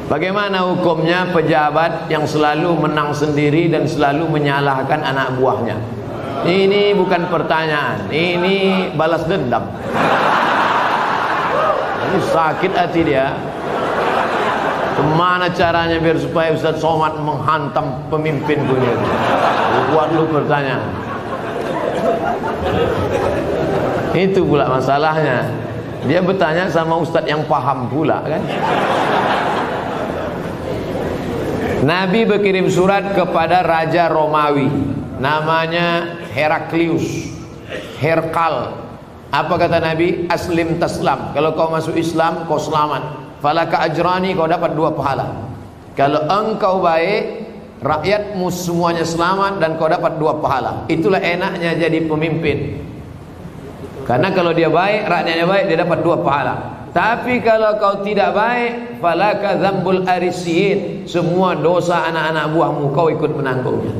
Bagaimana hukumnya pejabat yang selalu menang sendiri dan selalu menyalahkan anak buahnya? Ini bukan pertanyaan, ini balas dendam. Ini sakit hati dia. Kemana caranya biar supaya Ustaz Somad menghantam pemimpin dunia? Buat lu pertanyaan. Itu pula masalahnya. Dia bertanya sama Ustaz yang paham pula kan. Nabi berkirim surat kepada Raja Romawi, namanya Heraklius, Herkal. Apa kata Nabi? Aslim taslam. Kalau kau masuk Islam, kau selamat. Falaka ajrani, kau dapat 2 pahala. Kalau engkau baik, rakyatmu semuanya selamat dan kau dapat 2 pahala. Itulah enaknya jadi pemimpin. Karena kalau dia baik, rakyatnya baik, dia dapat 2 pahala. Tapi kalau kau tidak baik, falaka dzambul arisiyin, semua dosa anak-anak buahmu kau ikut menanggungnya.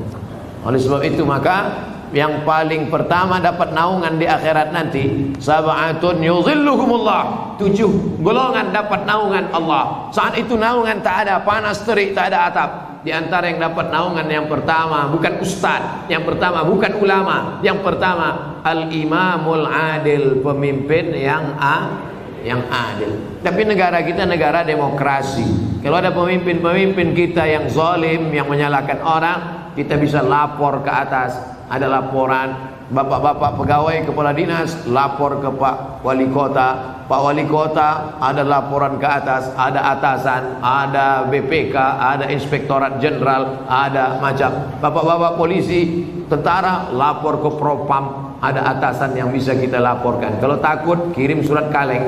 Oleh sebab itu maka yang paling pertama dapat naungan di akhirat nanti, sab'atun yuzilluhumullah, 7 golongan dapat naungan Allah. Saat itu naungan tak ada panas terik, tak ada atap. Di antara yang dapat naungan yang pertama bukan ustaz, yang pertama bukan ulama, yang pertama al-imamul adil, pemimpin yang adil. Tapi negara kita negara demokrasi. Kalau ada pemimpin-pemimpin kita yang zalim, yang menyalahkan orang, kita bisa lapor ke atas. Ada laporan, bapak-bapak pegawai kepala dinas lapor ke Pak Wali Kota. Pak Wali Kota ada laporan ke atas, ada atasan, ada BPK, ada Inspektorat Jenderal, ada macam. Bapak-bapak polisi, tentara lapor ke Propam, ada atasan yang bisa kita laporkan. Kalau takut kirim surat kaleng.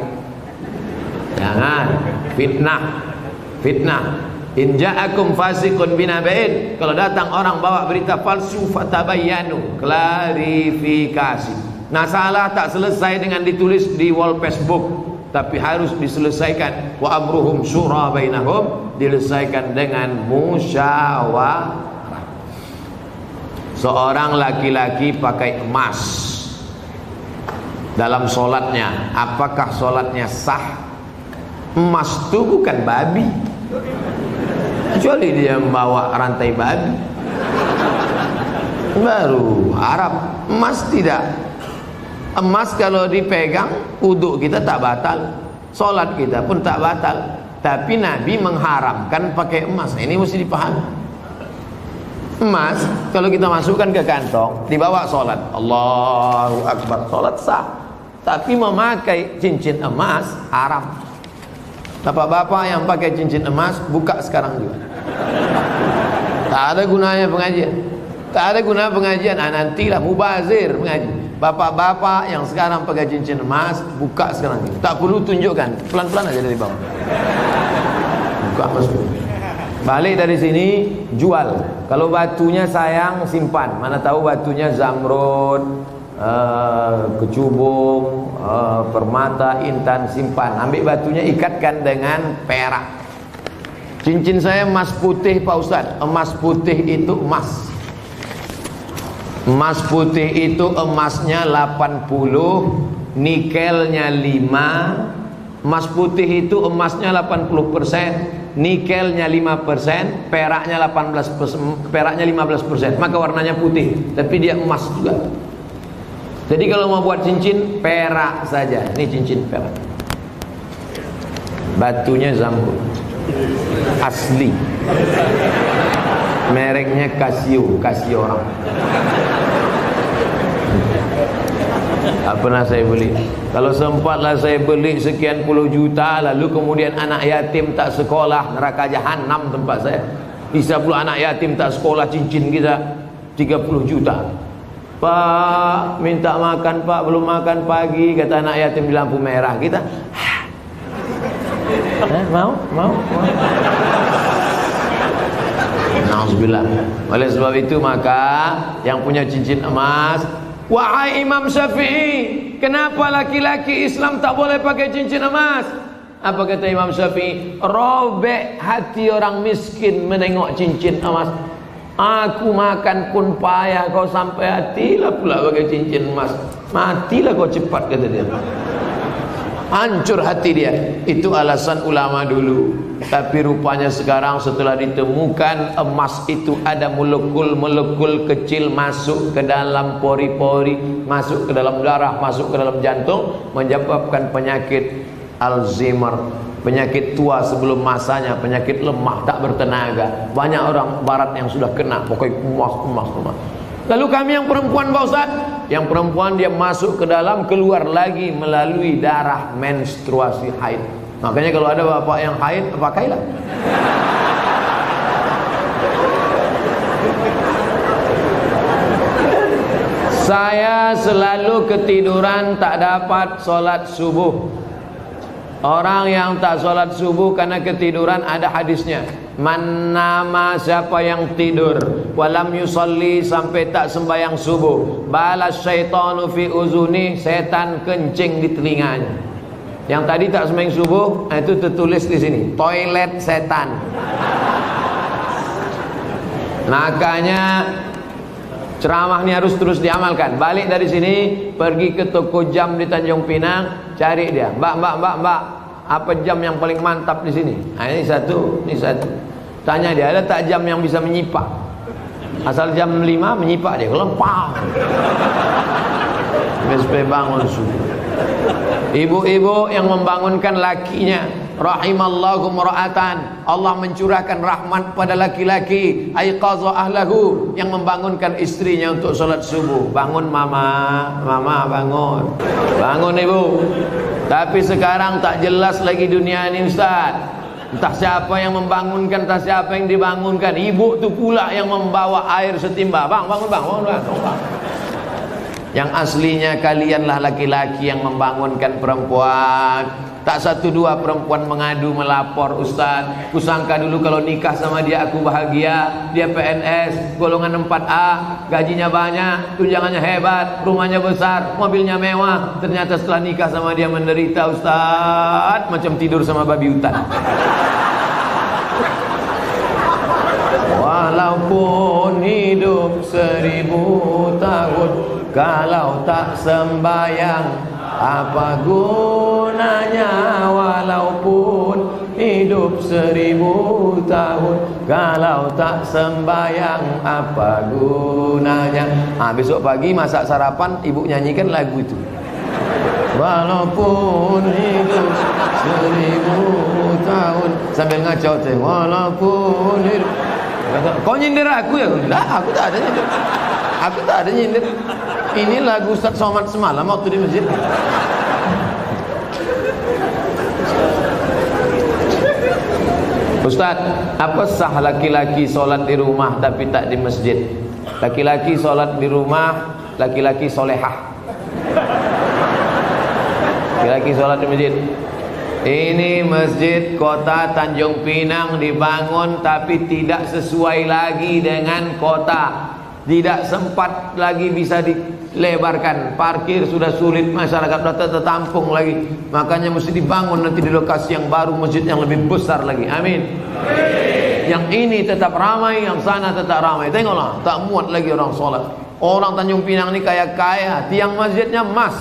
Jangan fitnah. In ja'akum fasiqun binaba'in, kalau datang orang bawa berita palsu, fatabayyanu, klarifikasi. Nah, salah tak selesai dengan ditulis di wall Facebook, tapi harus diselesaikan. Wa amruhum syura bainahum, diselesaikan dengan musyawarah. Seorang laki-laki pakai emas dalam solatnya, apakah solatnya sah? Emas itu bukan babi, kecuali dia membawa rantai babi, baru Arab. Emas tidak. Emas kalau dipegang, wudhu kita tak batal, solat kita pun tak batal. Tapi Nabi mengharamkan pakai emas. Ini mesti dipahami. Emas kalau kita masukkan ke kantong, dibawa solat, Allahu Akbar, solat sah. Tapi memakai cincin emas haram. Bapak-bapak yang pakai cincin emas, buka sekarang juga. Tak ada gunanya pengajian. Tak ada guna pengajian. Nantilah mubazir mengaji. Bapak-bapak yang sekarang pakai cincin emas, buka sekarang juga. Tak perlu tunjukkan, pelan-pelan aja dari bawah. Buka masuk. Balik dari sini, jual. Kalau batunya sayang, simpan. Mana tahu batunya zamrud, kecubung, permata, intan, simpan. Ambil batunya, ikatkan dengan perak. Cincin saya emas putih Pak Ustadz. Emas putih itu emas. Emas putih itu emasnya 80, nikelnya 5. Emas putih itu emasnya 80%, nikelnya 5%, peraknya 18%, peraknya 15%. Maka warnanya putih, tapi dia emas juga. Jadi kalau mau buat cincin, perak saja. Ini cincin perak. Batunya zamrud, asli. Mereknya Casio, Casio orang. Tak pernah saya beli. Kalau sempatlah saya beli sekian puluh juta, lalu kemudian anak yatim tak sekolah, neraka jahanam tempat saya. Bisa pula anak yatim tak sekolah, cincin kita 30 juta. Pak, minta makan Pak, belum makan pagi, kata anak yatim di lampu merah. Kita mau. Nauzubillah. Oleh sebab itu maka yang punya cincin emas, wahai Imam Syafi'i, kenapa laki-laki Islam tak boleh pakai cincin emas? Apa kata Imam Syafi'i? Robek hati orang miskin menengok cincin emas. Aku makan pun payah, kau sampai hatilah pula pakai cincin emas. Matilah kau cepat, kata dia. hancur hati dia. Itu alasan ulama dulu. Tapi rupanya sekarang setelah ditemukan emas itu ada molekul-molekul kecil masuk ke dalam pori-pori, masuk ke dalam darah, masuk ke dalam jantung, menyebabkan penyakit Alzheimer, penyakit tua sebelum masanya, penyakit lemah tak bertenaga. Banyak orang barat yang sudah kena, pokoknya emas. Lalu kami yang perempuan Pak Ustaz, yang perempuan dia masuk ke dalam, keluar lagi melalui darah menstruasi haid. Makanya kalau ada bapak yang haid, pakailah. Saya selalu ketiduran tak dapat sholat subuh. Orang yang tak sholat subuh karena ketiduran, ada hadisnya. Man nama, siapa yang tidur walam yusalli, sampai tak sembahyang subuh, balas syaitanu fi uzuni, setan kencing di telinganya. Yang tadi tak sembahyang subuh, itu tertulis di sini, toilet setan. Makanya ceramah ini harus terus diamalkan. Balik dari sini, pergi ke toko jam di Tanjung Pinang, cari dia. Mbak, apa jam yang paling mantap di sini? Nah, ini satu. Tanya dia, ada tak jam yang bisa menyipak? Asal jam 5 menyipak dia, kelempang. Sampai bangun subuh. Ibu-ibu yang membangunkan lakinya, rahimallahu mar'atan, Allah mencurahkan rahmat pada laki-laki, aiqadha ahlahu, yang membangunkan istrinya untuk sholat subuh. Bangun mama bangun. Bangun ibu. Tapi sekarang tak jelas lagi dunia ini Ustaz. Entah siapa yang membangunkan, entah siapa yang dibangunkan. Ibu tu pula yang membawa air setimba. Bangun. Yang aslinya kalianlah laki-laki yang membangunkan perempuan. Tak satu dua perempuan mengadu melapor, Ustaz, kusangka dulu kalau nikah sama dia aku bahagia. Dia PNS golongan 4A, gajinya banyak, tunjangannya hebat, rumahnya besar, mobilnya mewah. Ternyata setelah nikah sama dia menderita, Ustaz, macam tidur sama babi hutan. Walaupun hidup 1000 tahun, kalau tak sembayang apa gunanya? Walaupun hidup 1000 tahun, kalau tak sembayang apa gunanya? Besok pagi masak sarapan, ibu nyanyikan lagu itu. Walaupun hidup 1000 tahun, sambil ngacau teh. Walaupun hidup. Kau nyindir aku ya? Lah, aku tak ada nyindir. Ini lagu Ustaz Somad semalam waktu di masjid. Ustaz, apa sah laki-laki sholat di rumah tapi tak di masjid? Laki-laki sholat di rumah, laki-laki solehah. Laki-laki sholat di masjid. Ini masjid kota Tanjung Pinang dibangun tapi tidak sesuai lagi dengan kota. Tidak sempat lagi bisa dilebarkan. Parkir sudah sulit, masyarakat sudah tertampung lagi. Makanya mesti dibangun nanti di lokasi yang baru, masjid yang lebih besar lagi. Amin. Yang ini tetap ramai, yang sana tetap ramai. Tengoklah, tak muat lagi orang sholat. Orang Tanjung Pinang ini kaya-kaya, tiang masjidnya emas.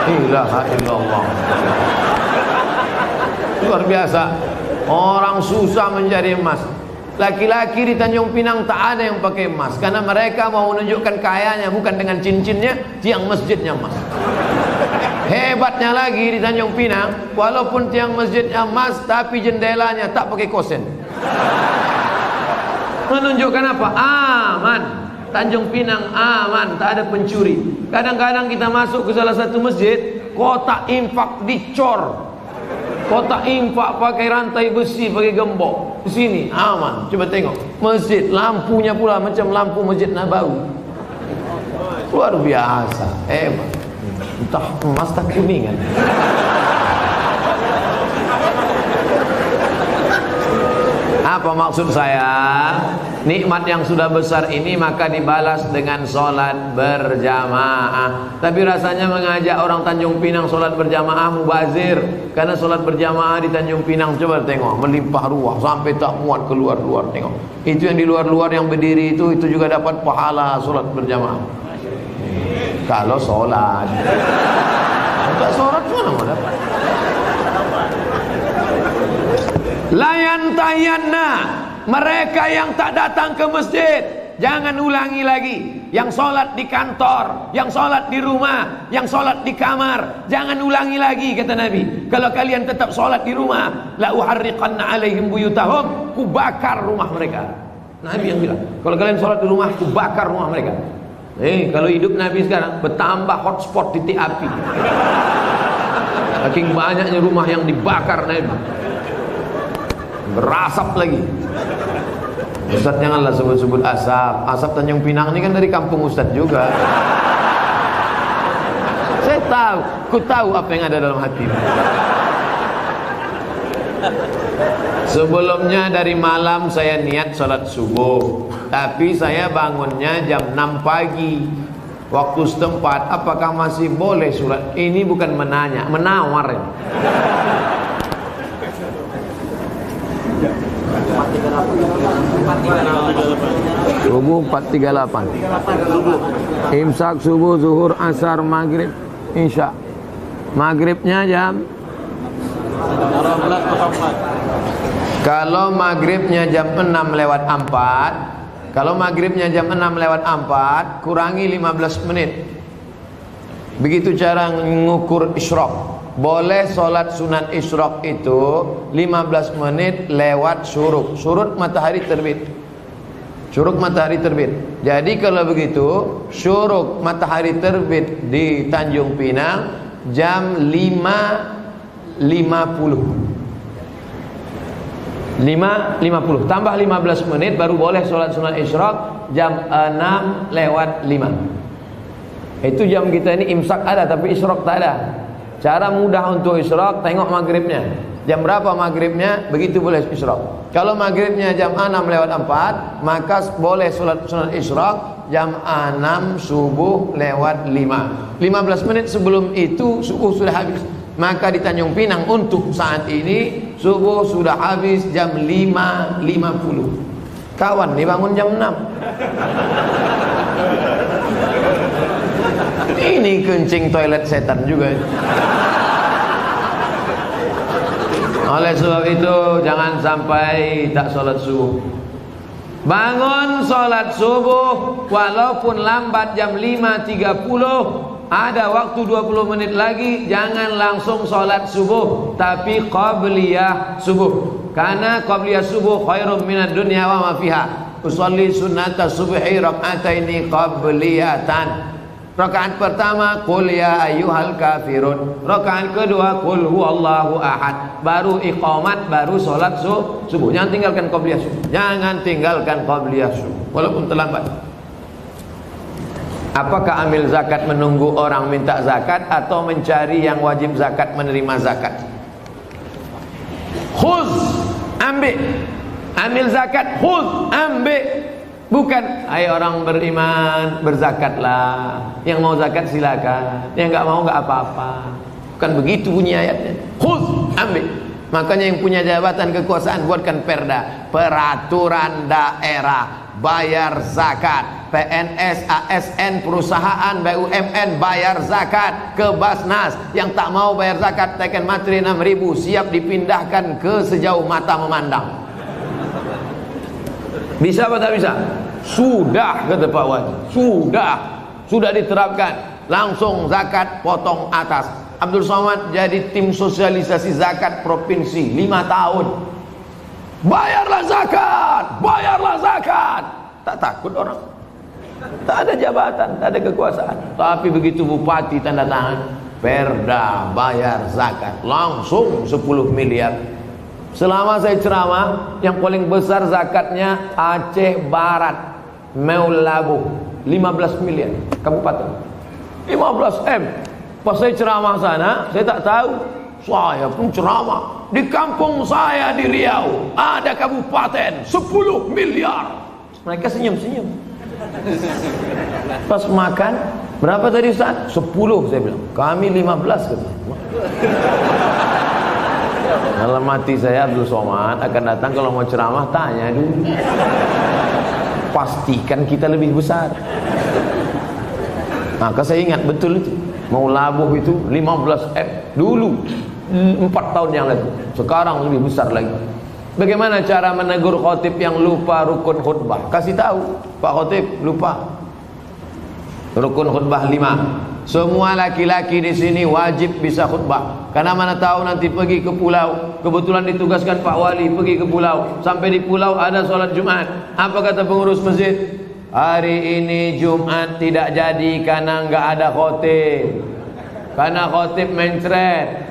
Ilaha illallah. Luar biasa. Orang susah mencari emas. Laki-laki di Tanjung Pinang tak ada yang pakai emas, karena mereka mau menunjukkan kayanya bukan dengan cincinnya, tiang masjidnya emas. Hebatnya lagi di Tanjung Pinang, walaupun tiang masjidnya emas, tapi jendelanya tak pakai kosen. Menunjukkan apa? Aman. Tanjung Pinang aman, tak ada pencuri. Kadang-kadang kita masuk ke salah satu masjid, kotak infak dicor. Kotak infak pakai rantai besi, pakai gembok. Di sini aman. Coba tengok masjid, lampunya pula macam lampu Masjid Nabawi. Luar biasa, hebat. Entah emas tak kuningan. Apa maksud saya? Nikmat yang sudah besar ini maka dibalas dengan sholat berjamaah. Tapi rasanya mengajak orang Tanjung Pinang sholat berjamaah mubazir. Karena sholat berjamaah di Tanjung Pinang, coba tengok, melimpah ruah sampai tak muat keluar-luar. Tengok, itu yang di luar-luar yang berdiri itu juga dapat pahala sholat berjamaah. Kalau sholat. Tak sholat mana mau dapat? Layan tayanna, mereka yang tak datang ke masjid, jangan ulangi lagi. Yang sholat di kantor, yang sholat di rumah, yang sholat di kamar, jangan ulangi lagi, kata Nabi. Kalau kalian tetap sholat di rumah, la uharriqanna alaihim buyutahum, ku bakar rumah mereka. Nabi yang bilang, kalau kalian sholat di rumah, ku bakar rumah mereka. Kalau hidup Nabi sekarang, bertambah hotspot titik api. Saking banyaknya rumah yang dibakar Nabi, berasap lagi. Ustaz janganlah sebut-sebut asap. Asap Tanjung Pinang ini kan dari kampung Ustaz juga. Saya tahu, ku tahu apa yang ada dalam hati. Sebelumnya dari malam saya niat sholat subuh, tapi saya bangunnya jam 6 pagi waktu setempat. Apakah masih boleh sholat? Ini bukan menanya, menawar ya. Subuh 4.38. Imsak subuh, zuhur, asar, maghrib, isya. Maghribnya jam, kalau maghribnya jam 6:04, kalau maghribnya jam 6:04, kurangi 15 menit. Begitu cara mengukur isyraq. Boleh sholat sunat isyraq itu 15 menit lewat syuruk. Syuruk matahari terbit. Syuruk matahari terbit. Jadi kalau begitu, syuruk matahari terbit di Tanjung Pinang jam 5.50 tambah 15 menit baru boleh sholat sunat isyraq jam 6:05. Itu jam kita ini imsak ada tapi isyraq tak ada. Cara mudah untuk isyraq, tengok maghribnya. Jam berapa maghribnya, begitu boleh isyraq. Kalau maghribnya jam 6:04, maka boleh sholat sunat isyraq jam 6 subuh lewat 5. 15 menit sebelum itu subuh sudah habis. Maka di Tanjung Pinang untuk saat ini subuh sudah habis jam 5.50. Kawan dibangun jam 6. Ini kencing toilet setan juga. Oleh sebab itu jangan sampai tak sholat subuh. Bangun sholat subuh walaupun lambat jam 5.30. Ada waktu 20 menit lagi, jangan langsung sholat subuh, tapi qabliyah subuh. Karena qabliyah subuh khairum minad dunya wa ma fiha. Usolli sunnata subhi rak'ataini qabliyatan. Rakaat pertama qul ya ayyuhal kafirun. Rakaat kedua qul huwallahu ahad. Baru iqamat, baru sholat subuh. Jangan tinggalkan qabliyah subuh. Jangan tinggalkan qabliyah subuh walaupun terlambat. Apakah ambil zakat menunggu orang minta zakat atau mencari yang wajib zakat menerima zakat? Khuz, ambil. Ambil zakat, khuz, ambil. Bukan, hai orang beriman, berzakatlah. Yang mau zakat silakan, yang enggak mau enggak apa-apa. Bukan begitu bunyi ayatnya. Khuz, ambil. Makanya yang punya jabatan kekuasaan buatkan perda, peraturan daerah, bayar zakat. PNS, ASN, perusahaan, BUMN bayar zakat ke Basnas. Yang tak mau bayar zakat teken materi 6.000, siap dipindahkan ke sejauh mata memandang. Bisa apa tak bisa? Sudah, kata Pak Wajib. Sudah diterapkan. Langsung zakat potong atas. Abdul Somad jadi tim sosialisasi zakat provinsi 5 tahun. Bayarlah zakat. Tak takut orang. Tak ada jabatan, tak ada kekuasaan. Tapi begitu bupati tanda tangan perda bayar zakat, langsung 10 miliar. Selama saya ceramah, yang paling besar zakatnya Aceh Barat, Meulabu, 15 miliar kabupaten. 15 M. Pas saya ceramah sana, saya tak tahu. Saya pun ceramah di kampung saya di Riau ada kabupaten 10 miliar. Mereka senyum-senyum. Pas makan, berapa tadi Ustaz? 10 saya bilang. Kami 15 kata. Dalam hati saya Abdul Somad akan datang kalau mau ceramah tanya dulu. Pastikan kita lebih besar. Maka saya ingat betul itu, mau labuh itu 15 M dulu 4 tahun yang lalu. Sekarang lebih besar lagi. Bagaimana cara menegur khotib yang lupa rukun khutbah? Kasih tahu, Pak Khotib lupa rukun khutbah 5. Semua laki-laki di sini wajib bisa khutbah. Karena mana tahu nanti pergi ke pulau, kebetulan ditugaskan Pak Wali pergi ke pulau. Sampai di pulau ada sholat Jumat. Apa kata pengurus masjid? Hari ini Jumat tidak jadi karena nggak ada khotib. Karena khotib mencret.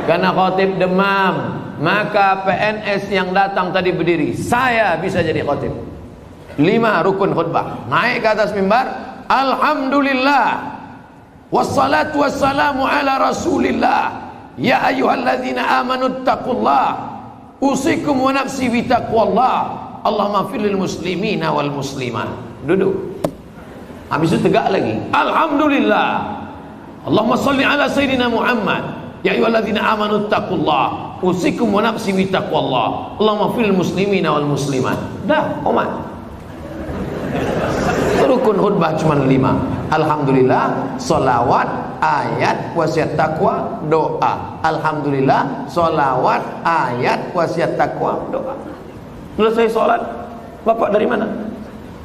Karena khotib demam. Maka PNS yang datang tadi berdiri, saya bisa jadi khotib. 5 rukun khutbah. Naik ke atas mimbar, alhamdulillah wassalatu wassalamu ala rasulillah ya ayyuhalladzina amanu taqullah usikum wa nafsi bitaqwallah Allahumma firlil muslimina wal muslimat. Duduk. Habis itu tegak lagi, alhamdulillah Allahumma salli ala sayyidina Muhammad ya ayyuhalladzina amanu taqullah usikum wa nafsi bitaqwallah Allahumma firlil muslimina wal muslimat. Dah, umat. Rukun khutbah cuma 5. Alhamdulillah, solawat, ayat, wasiat takwa, doa. Alhamdulillah, solawat, ayat, wasiat takwa, doa. Selesai sholat, Bapak dari mana?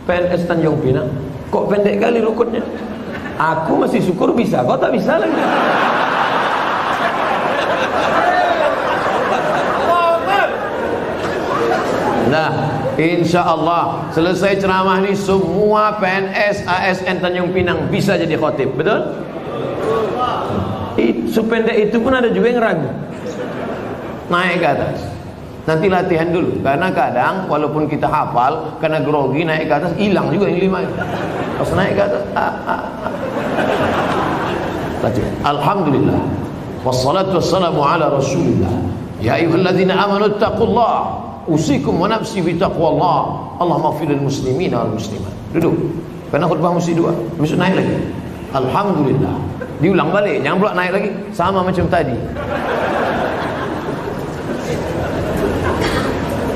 PNS Tanjung Pinang. Kok pendek kali rukunnya? Aku masih syukur bisa, kau tak bisa lagi. Nah, insya Allah selesai ceramah ini semua PNS ASN Tanjung Pinang bisa jadi khotib, betul? Sependek itu pun ada juga yang ragu. Naik ke atas, nanti latihan dulu, karena kadang walaupun kita hafal, karena grogi naik ke atas hilang juga yang 5 itu. Pas naik ke atas, latihan. Alhamdulillah, wassalatu wassalamu ala rasulillah ya ayyuhalladzina amanu taqullah usikum wa nafsi bitaqwallah Allahumma firlil muslimina wal muslimat. Duduk. Karena khutbah mesti 2. Besok naik lagi. Alhamdulillah. Diulang balik, jangan pula naik lagi sama macam tadi.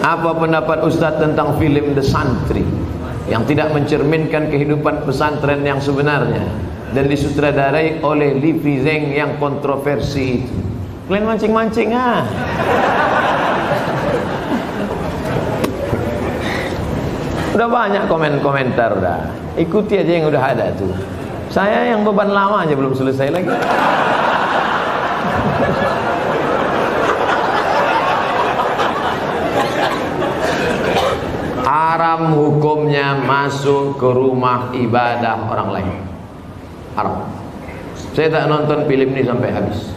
Apa pendapat Ustaz tentang film The Santri yang tidak mencerminkan kehidupan pesantren yang sebenarnya dan disutradarai oleh Livi Zeng yang kontroversi itu? Kalian mancing-mancing ah. Udah banyak komentar udah. Ikuti aja yang udah ada tuh. Saya yang beban lama aja belum selesai lagi. Haram hukumnya masuk ke rumah ibadah orang lain. Haram. Saya tak nonton film ini sampai habis.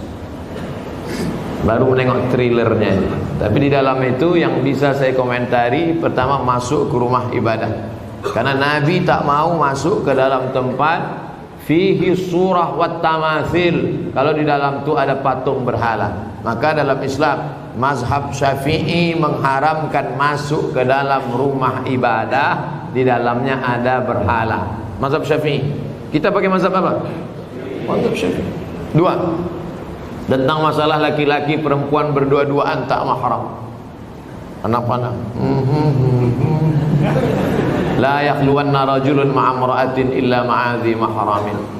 Baru menengok trailernya. Tapi di dalam itu yang bisa saya komentari, pertama masuk ke rumah ibadah. Karena Nabi tak mau masuk ke dalam tempat fihi surah wat tamathil. Kalau di dalam itu ada patung berhala. Maka dalam Islam mazhab Syafi'i mengharamkan masuk ke dalam rumah ibadah di dalamnya ada berhala. Mazhab Syafi'i. Kita pakai mazhab apa? Mazhab Syafi'i. 2. Tentang masalah laki-laki perempuan berdua-duaan tak mahram. Anak-anak. La yakhluwanna rajulun ma'amra'atin illa ma'adhi mahramin.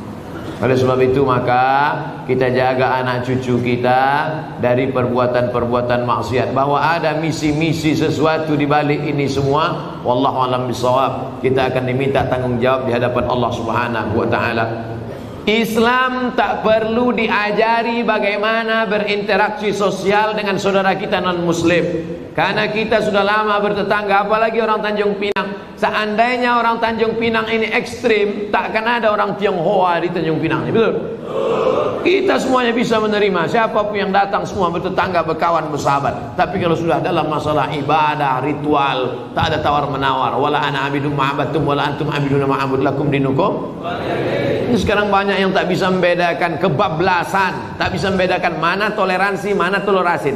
Oleh sebab itu maka kita jaga anak cucu kita dari perbuatan-perbuatan maksiat. Bahwa ada misi-misi sesuatu di balik ini semua, wallahu a'lam bishawab. Kita akan diminta tanggung jawab di hadapan Allah Subhanahu wa taala. Islam tak perlu diajari bagaimana berinteraksi sosial dengan saudara kita non muslim. Karena kita sudah lama bertetangga, apalagi orang Tanjung Pinang. Seandainya orang Tanjung Pinang ini ekstrim, tak akan ada orang Tionghoa di Tanjung Pinang, betul? Kita semuanya bisa menerima, siapapun yang datang semua bertetangga, berkawan, bersahabat. Tapi kalau sudah dalam masalah ibadah, ritual, tak ada tawar menawar. Wala ana abidum ma'abatum wala antum abiduna ma'abud lakum dinukum. Ini sekarang banyak yang tak bisa membedakan kebablasan, tak bisa membedakan mana toleransi, mana tolerasin.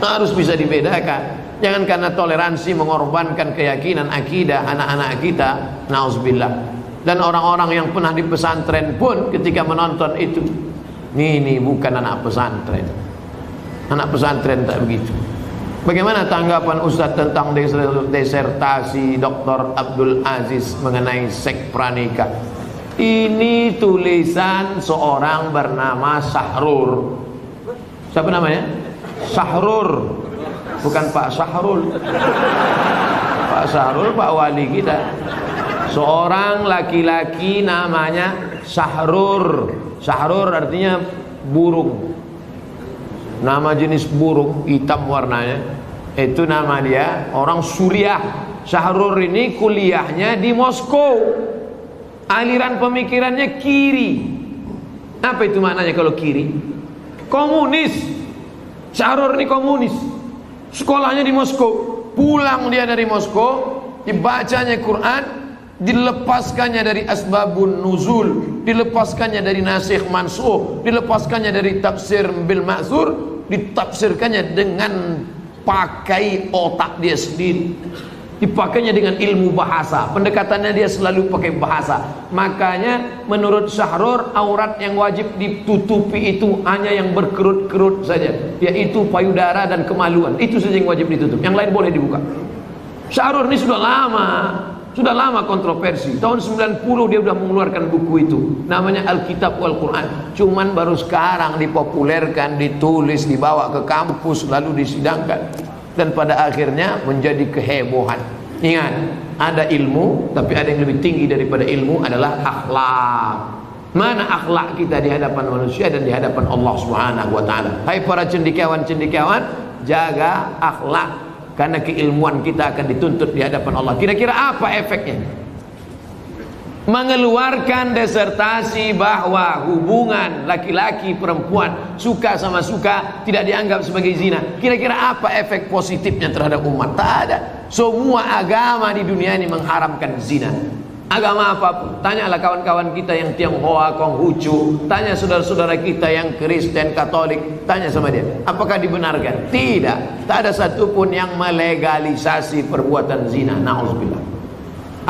Harus bisa dibedakan. Jangan karena toleransi mengorbankan keyakinan akidah anak-anak kita. Nauzubillah. Dan orang-orang yang pernah di pesantren pun ketika menonton itu, ini bukan anak pesantren. Anak pesantren tak begitu. Bagaimana tanggapan Ustadz tentang disertasi Dr. Abdul Aziz mengenai seks pranikah? Ini tulisan seorang bernama Sahrur. Siapa namanya? Sahrur, bukan Pak Sahrul. Pak Sahrul Pak wali kita. Seorang laki-laki namanya Sahrur. Sahrur artinya burung. Nama jenis burung, hitam warnanya. Itu nama dia, orang Suriah. Sahrur ini kuliahnya di Moskow. Aliran pemikirannya kiri. Apa itu maknanya kalau kiri? Komunis. Sahrur ini komunis. Sekolahnya di Moskow. Pulang dia dari Moskow, dibacanya Quran, dilepaskannya dari asbabun nuzul, dilepaskannya dari nasikh mansukh, dilepaskannya dari tafsir bil ma'thur, ditafsirkannya dengan pakai otak dia sendiri, dipakainya dengan ilmu bahasa, pendekatannya dia selalu pakai bahasa. Makanya menurut Sahrur, aurat yang wajib ditutupi itu hanya yang berkerut-kerut saja, yaitu payudara dan kemaluan. Itu saja yang wajib ditutup, yang lain boleh dibuka. Sahrur ini sudah lama kontroversi. Tahun 90 dia sudah mengeluarkan buku itu, namanya Alkitab wal Quran. Cuman baru sekarang dipopulerkan, ditulis, dibawa ke kampus, lalu disidangkan, dan pada akhirnya menjadi kehebohan. Ingat, ada ilmu, tapi ada yang lebih tinggi daripada ilmu, adalah akhlak. Mana akhlak kita di hadapan manusia dan di hadapan Allah Subhanahu wa taala. Hai para cendekiawan, jaga akhlak, karena keilmuan kita akan dituntut di hadapan Allah. Kira-kira apa efeknya? Mengeluarkan disertasi bahwa hubungan laki-laki perempuan, suka sama suka, tidak dianggap sebagai zina. Kira-kira apa efek positifnya terhadap umat? Tak ada. Semua agama di dunia ini mengharamkan zina. Agama apapun. Tanyalah kawan-kawan kita yang Tionghoa, Konghucu, tanya saudara-saudara kita yang Kristen, Katolik, tanya sama dia, apakah dibenarkan? Tidak. Tak ada satupun yang melegalisasi perbuatan zina. Na'udzubillah.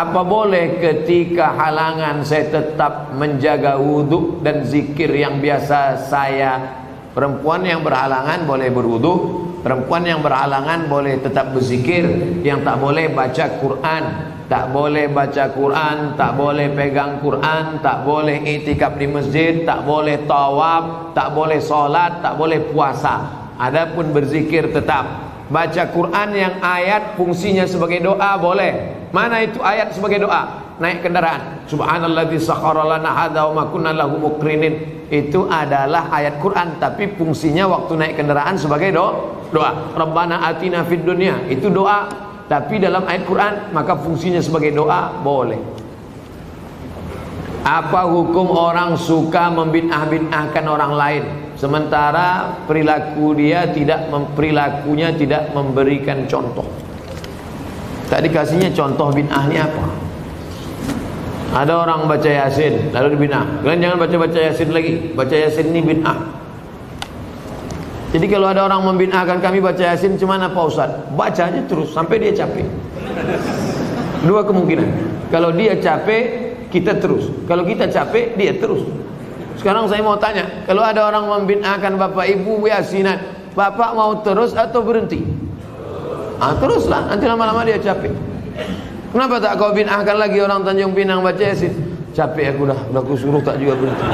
Apa boleh ketika halangan saya tetap menjaga wudhu dan zikir yang biasa saya? Perempuan yang berhalangan boleh berwudhu, perempuan yang berhalangan boleh tetap berzikir. Yang tak boleh baca Quran, tak boleh baca Quran, tak boleh pegang Quran, tak boleh itikaf di masjid, tak boleh tawaf, tak boleh sholat, tak boleh puasa. Adapun berzikir tetap. Baca Quran yang ayat fungsinya sebagai doa boleh. Mana itu ayat sebagai doa? Naik kendaraan, subhanalladzi sakhkhara lana hadza wa ma kunna lahu muqrinin. Itu adalah ayat Quran, tapi fungsinya waktu naik kendaraan sebagai doa. Rabbana atina fid dunya, itu doa. Tapi dalam ayat Quran, maka fungsinya sebagai doa boleh. Apa hukum orang suka membid'ah-bid'ahkan orang lain, sementara perilakunya tidak memberikan contoh? Tak dikasihnya contoh bid'ahnya apa? Ada orang baca Yasin lalu dibid'ah. Kalian jangan baca Yasin lagi. Baca Yasin ini bid'ah. Jadi kalau ada orang membid'ahkan kami baca Yasin, cuman apa Ustaz? Baca aja terus sampai dia capek. Dua kemungkinan. Kalau dia capek, kita terus. Kalau kita capek, dia terus. Sekarang saya mau tanya, kalau ada orang membid'ahkan Bapak Ibu Yasinan, Bapak mau terus atau berhenti? Teruslah, nanti lama-lama dia capek. Kenapa tak kau bid'ahkan lagi orang Tanjung Pinang baca Yasin? Capek aku dah aku suruh tak juga berhenti.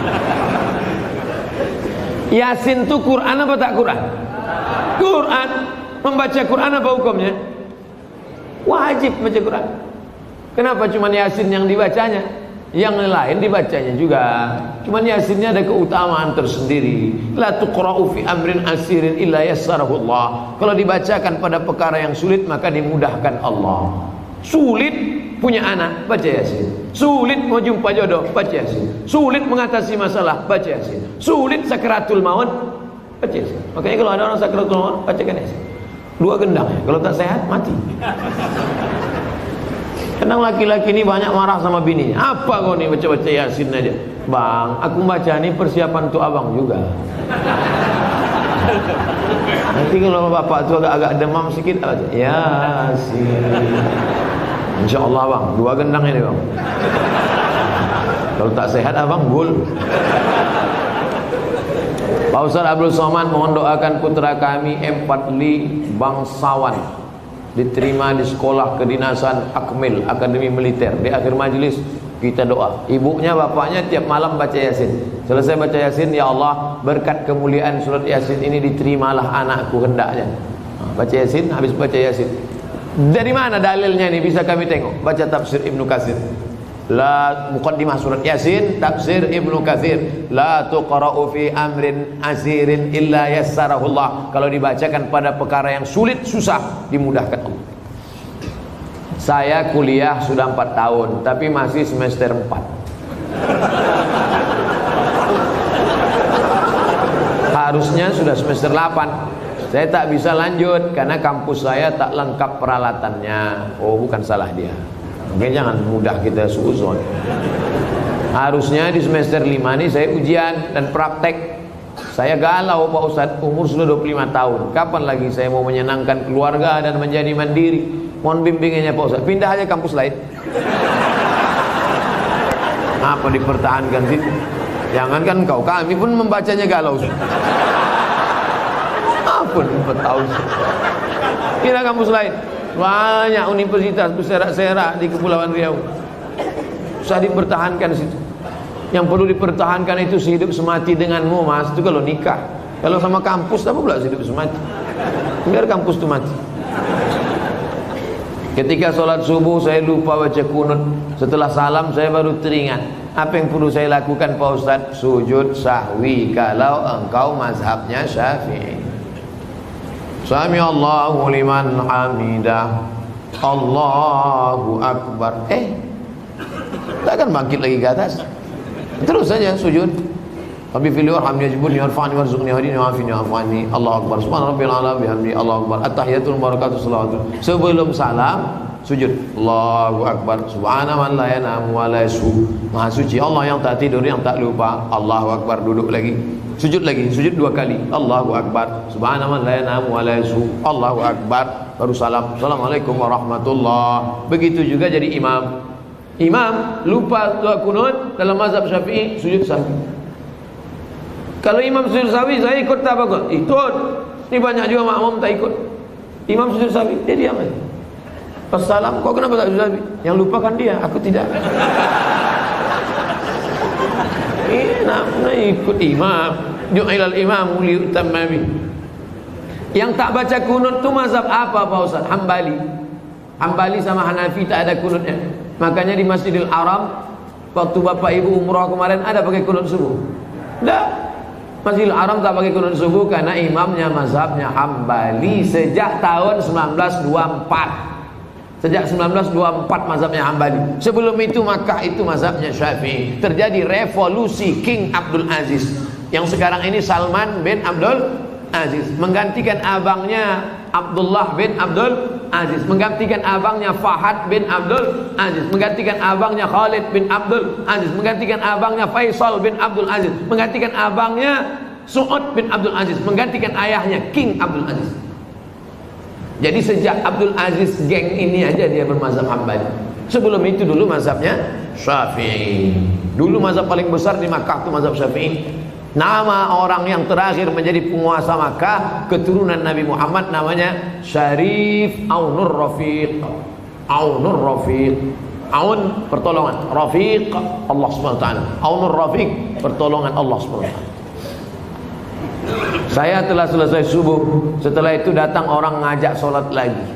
Yasin itu Quran apa tak Quran? Quran. Membaca Quran apa hukumnya? Wajib baca Quran. Kenapa cuma Yasin yang dibacanya? Yang lain dibacanya juga. Cuma Yasinnya ada keutamaan tersendiri. La tuqra'u fi amrin asirin illa yassarahu Allah. Kalau dibacakan pada perkara yang sulit, maka dimudahkan Allah. Sulit punya anak, baca Yasin. Sulit mau jumpa jodoh, baca Yasin. Sulit mengatasi masalah, baca Yasin. Sulit sakaratul maut, baca Yasin. Makanya kalau ada orang sakaratul maut, bacakan Yasin. Dua gendang ya. Kalau tak sehat, mati. Kadang laki-laki ini banyak marah sama bininya. Apa kau nih baca-baca Yasin aja? Bang, aku baca ini persiapan untuk abang juga. Nanti kalau bapak tu agak demam sedikit, Yasin. Insya Allah bang, dua gendang ini bang. Kalau tak sehat abang gul. Pak Ustaz Abdul Somad mohon doakan putra kami Empatli bangsawan diterima di sekolah kedinasan Akmil Akademi Militer. Di akhir majelis kita doa. Ibunya bapaknya tiap malam baca Yasin. Selesai baca Yasin, ya Allah berkat kemuliaan surat Yasin ini diterimalah anakku hendaknya. Baca Yasin, habis baca Yasin. Dari mana dalilnya ini bisa kami tengok? Baca tafsir Ibnu Katsir. La muqaddimah surat Yasin, tafsir Ibnu Katsir, la tuqra'u fi amrin asirin illa yassarahullah. Kalau dibacakan pada perkara yang sulit, susah, dimudahkan Allah. Saya kuliah sudah 4 tahun, tapi masih semester 4. Harusnya sudah semester 8. Saya tak bisa lanjut karena kampus saya tak lengkap peralatannya. Oh, bukan salah dia. Oke, jangan mudah kita suuzon. Harusnya di semester 5 ini saya ujian dan praktek. Saya galau Pak Ustadz, umur sudah 25 tahun. Kapan lagi saya mau menyenangkan keluarga dan menjadi mandiri? Mohon bimbingannya Pak Ustadz. Pindah aja kampus lain. Apa dipertahankan sih? Jangankan kau, kami pun membacanya galau. Apa 4 tahun? Pindah kampus lain. Banyak universitas berserak-serak di Kepulauan Riau. Usah dipertahankan situ. Yang perlu dipertahankan itu sehidup semati denganmu, Mas. Itu kalau nikah. Kalau sama kampus apa pula sehidup semati? Biar kampus itu mati. Ketika sholat subuh saya lupa baca kunut. Setelah salam saya baru teringat. Apa yang perlu saya lakukan Pak Ustadz? Sujud sahwi kalau engkau mazhabnya Syafi'i. Sami Allahu liman hamidah. Allahu Akbar. Tak akan bangkit lagi ke atas. Terus saja sujud. Rabbi fili warhamni wajibuni warfa'ni warzuqni wahdini wa'afini wa'afani. Allahu Akbar. Subhana rabbil a'la bihamdi. Allahu Akbar. At-tahiyatul barakatuh salawatu. Sebelum salam sujud. Allahu Akbar. Subhana man la yanamu wa la yashu. Maha suci Allah yang tak tidur, yang tak lupa. Allahu Akbar. Duduk lagi. Sujud lagi. Sujud 2 kali. Allahu Akbar. Subhana man la yanamu wa la yashu. Allahu Akbar. Baru salam. Assalamualaikum warahmatullah. Begitu juga jadi imam. Imam lupa doa kunut dalam mazhab Syafi'i sujud sahwi. Kalau imam sujud sahwi saya ikut tak apa? Ikut. Ini banyak juga makmum tak ikut. Imam sujud sahwi dia diam aja. Assalam, kau kenapa tak sujud sahwi? Yang lupakan dia, aku tidak. Nak ikut imam. Ju'ilal imam liutamma bi. Yang tak baca kunut tu mazhab apa Pak Ustaz? Hambali. Hambali sama Hanafi tak ada kunutnya. Makanya di Masjidil Haram waktu Bapak Ibu umrah kemarin ada pakai kunut subuh. Tidak. Masjidil Haram tak pakai kunut subuh karena imamnya mazhabnya Hambali sejak tahun 1924. Sejak 1924 mazhabnya Hambali. Sebelum itu Makkah itu mazhabnya Syafi'i. Terjadi revolusi King Abdul Aziz. Yang sekarang ini Salman bin Abdul Aziz menggantikan abangnya Abdullah bin Abdul Aziz, menggantikan abangnya Fahad bin Abdul Aziz, menggantikan abangnya Khalid bin Abdul Aziz, menggantikan abangnya Faisal bin Abdul Aziz, menggantikan abangnya Su'ud bin Abdul Aziz, menggantikan ayahnya King Abdul Aziz. Jadi sejak Abdul Aziz geng ini aja dia bermazhab Hambali. Sebelum itu dulu mazhabnya Syafi'i. Dulu mazhab paling besar di Makkah itu mazhab Syafi'i. Nama orang yang terakhir menjadi penguasa Makkah keturunan Nabi Muhammad namanya Syarif Aunur Rafiq. Aunur Rafiq. Aun pertolongan, Rafiq Allah Subhanahu wa taala. Aunur Rafiq pertolongan Allah Subhanahu wa taala. Saya telah selesai subuh. Setelah itu datang orang ngajak solat lagi.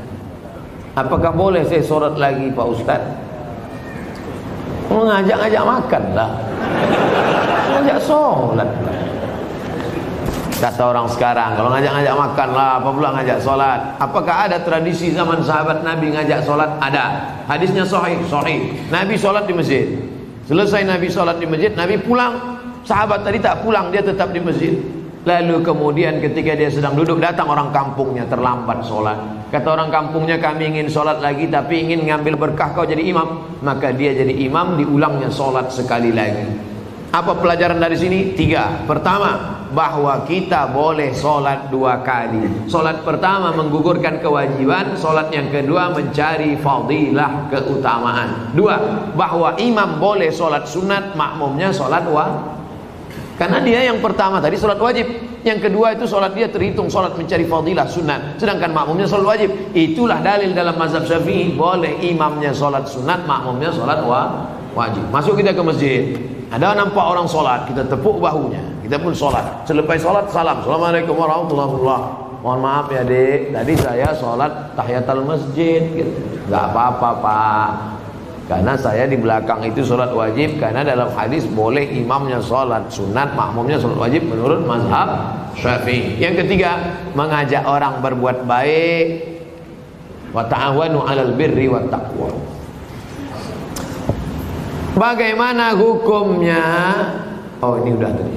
Apakah boleh saya solat lagi Pak Ustaz? Ngajak-ngajak makan lah. Ngajak solat. Kata orang sekarang, kalau ngajak-ngajak makan lah, apa pula ngajak solat? Apakah ada tradisi zaman sahabat Nabi ngajak solat? Ada. Hadisnya sahih, sahih. Nabi solat di masjid. Selesai Nabi solat di masjid, Nabi pulang. Sahabat tadi tak pulang, dia tetap di masjid. Lalu kemudian ketika dia sedang duduk, datang orang kampungnya terlambat solat. Kata orang kampungnya, kami ingin solat lagi tapi ingin ngambil berkah kau jadi imam. Maka dia jadi imam, diulangnya solat sekali lagi. Apa pelajaran dari sini? 3. Pertama, bahwa kita boleh solat 2 kali. Solat pertama menggugurkan kewajiban, solat yang kedua mencari fadilah, keutamaan. 2, bahwa imam boleh solat sunat, makmumnya solat wajib. Karena dia yang pertama tadi solat wajib. Yang kedua itu solat dia terhitung solat mencari fadilah sunat, sedangkan makmumnya solat wajib. Itulah dalil dalam mazhab Syafi'i, boleh imamnya solat sunat, makmumnya solat wajib. Masuk kita ke masjid, ada nampak orang solat, kita tepuk bahunya, kita pun solat. Selepas solat salam, assalamualaikum warahmatullahi wabarakatuh. Mohon maaf ya dek, tadi saya sholat tahiyatul masjid gitu. Gak apa-apa pak, karena saya di belakang itu sholat wajib. Karena dalam hadis boleh imamnya sholat sunat, makmumnya sholat wajib menurut mazhab Syafi'i. Yang ketiga, mengajak orang berbuat baik. Wa ta'awanu 'alal birri wat taqwa. Bagaimana hukumnya? Oh ini udah tadi.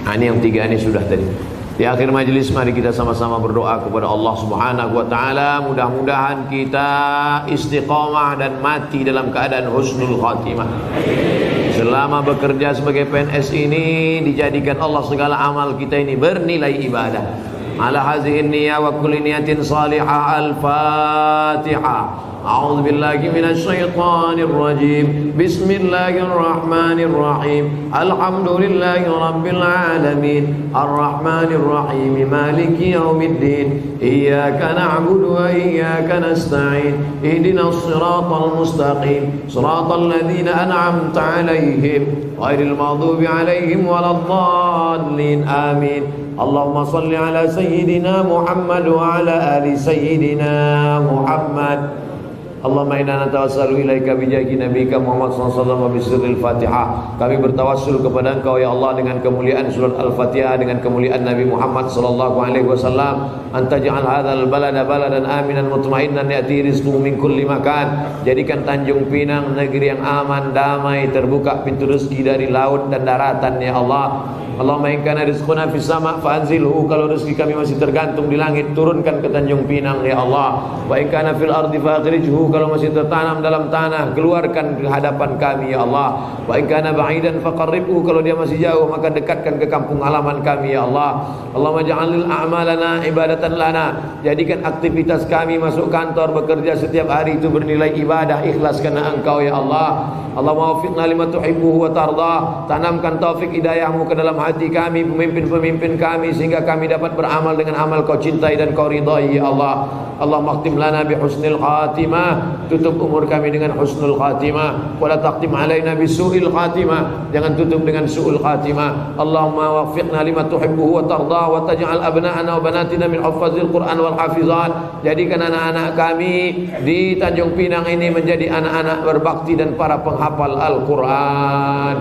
Nah, ini yang tiga ini sudah tadi. Di akhir majelis mari kita sama-sama berdoa kepada Allah Subhanahu wa taala, mudah-mudahan kita istiqomah dan mati dalam keadaan husnul khatimah. Selama bekerja sebagai PNS ini dijadikan Allah segala amal kita ini bernilai ibadah. Ala hazihi niyyah wa kulli niyatin salihah. Al-Fatihah. أعوذ بالله من الشيطان الرجيم بسم الله الرحمن الرحيم الحمد لله رب العالمين الرحمن الرحيم مالك يوم الدين إياك نعبد وإياك نستعين اهدنا الصراط المستقيم صراط الذين أنعمت عليهم غير المغضوب عليهم ولا الضالين آمين اللهم صل على سيدنا محمد وعلى آل سيدنا محمد Allahumma inna natawassalu ilaika bijaki nabika Muhammad sallallahu alaihi wasallam bisirril Fatihah. Kami bertawassul kepada Engkau ya Allah dengan kemuliaan surat Al-Fatihah, dengan kemuliaan Nabi Muhammad sallallahu alaihi wasallam. Anta ja'al hadzal balada baladan aminan mutmainnan ya'ti rizquhu min kulli makan. Jadikan Tanjung Pinang negeri yang aman, damai, terbuka pintu rezeki dari laut dan daratan ya Allah. Allahumma in kana rizquna fis sama' fa'anzilhu. Kalau rezeki kami masih tergantung di langit, turunkan ke Tanjung Pinang ya Allah. Wa in kana fil ardi fakhrijhu. Kalau masih tertanam dalam tanah, keluarkan ke hadapan kami ya Allah. Wa in kana ba'idan faqarribhu. Kalau dia masih jauh maka dekatkan ke kampung halaman kami ya Allah. Allahumma ja'alil a'malana ibadatan lana. Jadikan aktivitas kami masuk kantor, bekerja setiap hari itu bernilai ibadah, ikhlas karena Engkau ya Allah. Allahumma waffiqna lima tuhibbuhu wa tardah. Tanamkan taufik hidayahmu ke dalam hati kami, pemimpin-pemimpin kami, sehingga kami dapat beramal dengan amal Kau cintai dan Kau ridai ya Allah. Allahumma khtim lana bi husnil khatimah. Tutup umur kami dengan husnul khatimah. Wa la taqtim alaina bi su'il khatimah. Jangan tutup dengan su'ul khatimah. Allahumma waffiqna lima tuhibbuhu wa tardah wa taj'al abna'ana wa banatina min huffazil Qur'an wal hafizat. Jadikan anak-anak kami di Tanjung Pinang ini menjadi anak-anak berbakti dan para penghafal Al-Qur'an.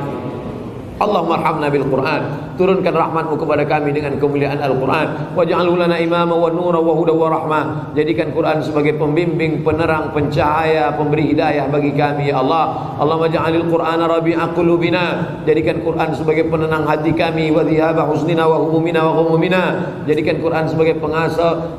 Allahumma arhamna bil Qur'an. Turunkan rahmatmu kepada kami dengan kemuliaan Al-Qur'an. Waj'alhu lana imama wa nura wa huda wa rahmah. Jadikan Quran sebagai pembimbing, penerang, pencahaya, pemberi hidayah bagi kami ya Allah. Allahumma ja'alil Qur'ana rabi'a qulubina. Jadikan Quran sebagai penenang hati kami, wa dhihaba husnina wa humumina wa humumina. Jadikan Quran sebagai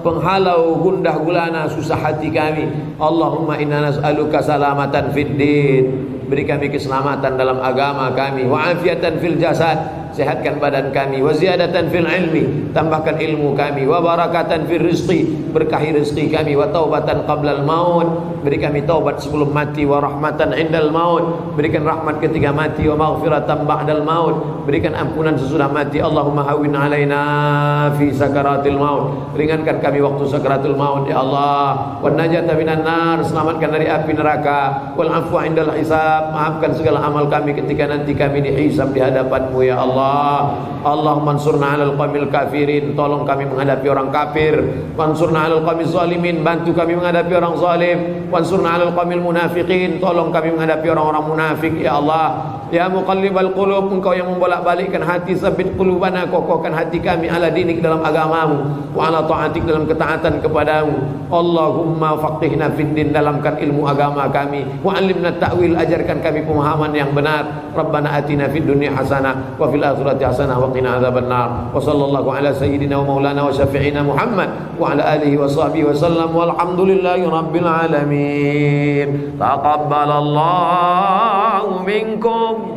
penghalau gundah gulana susah hati kami. Allahumma inna nas'aluka salamatan fid din. Beri kami keselamatan dalam agama kami, wa afiatan fil jasad, sehatkan badan kami, wa ziyadatan fil ilmi, tambahkan ilmu kami, wa barakatan fil rizqi, berkahi rezeki kami, wa taubatan qablal maut, beri kami taubat sebelum mati, wa rahmatan indal maut, berikan rahmat ketika mati, wa maghfiratan ba'dal maut, berikan ampunan sesudah mati. Allahumma hawwin alaina fi sakaratil maut, ringankan kami waktu sakaratul maut ya Allah. Wan najata minan nar, selamatkan dari api neraka. Wal afwa indal hisab, maafkan segala amal kami ketika nanti kami dihisab di hadapan-Mu ya Allah. Allahumma ansurna 'alal qaumil kafirin, tolong kami menghadapi orang kafir. Wansurna 'alal qaumil zalimin, bantu kami menghadapi orang zalim. Wansurna 'alal qaumil munafiqin, tolong kami menghadapi orang-orang munafik ya Allah. Ya muqallibal qulub, Engkau yang membolak-balikkan hati, sabit qulubana, kokohkan hati kami ala dinik dalam agamamu, wa ala ta'atik dalam ketaatan kepadamu. Allahumma faqihna fid din, dalamkan ilmu agama kami, wa 'allimna ta'wil, ajarkan kami pemahaman yang benar. Rabbana atina fid dunya hasanah wa fil akhirati hasanah wa qina adzabannar. Wa sallallahu ala sayyidina wa maulana wa syafi'ina Muhammad wa ala alihi wa sahbihi wa sallam, walhamdulillahi rabbil alamin. Taqabbalallahu minkum,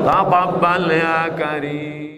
taqabbal ya karim.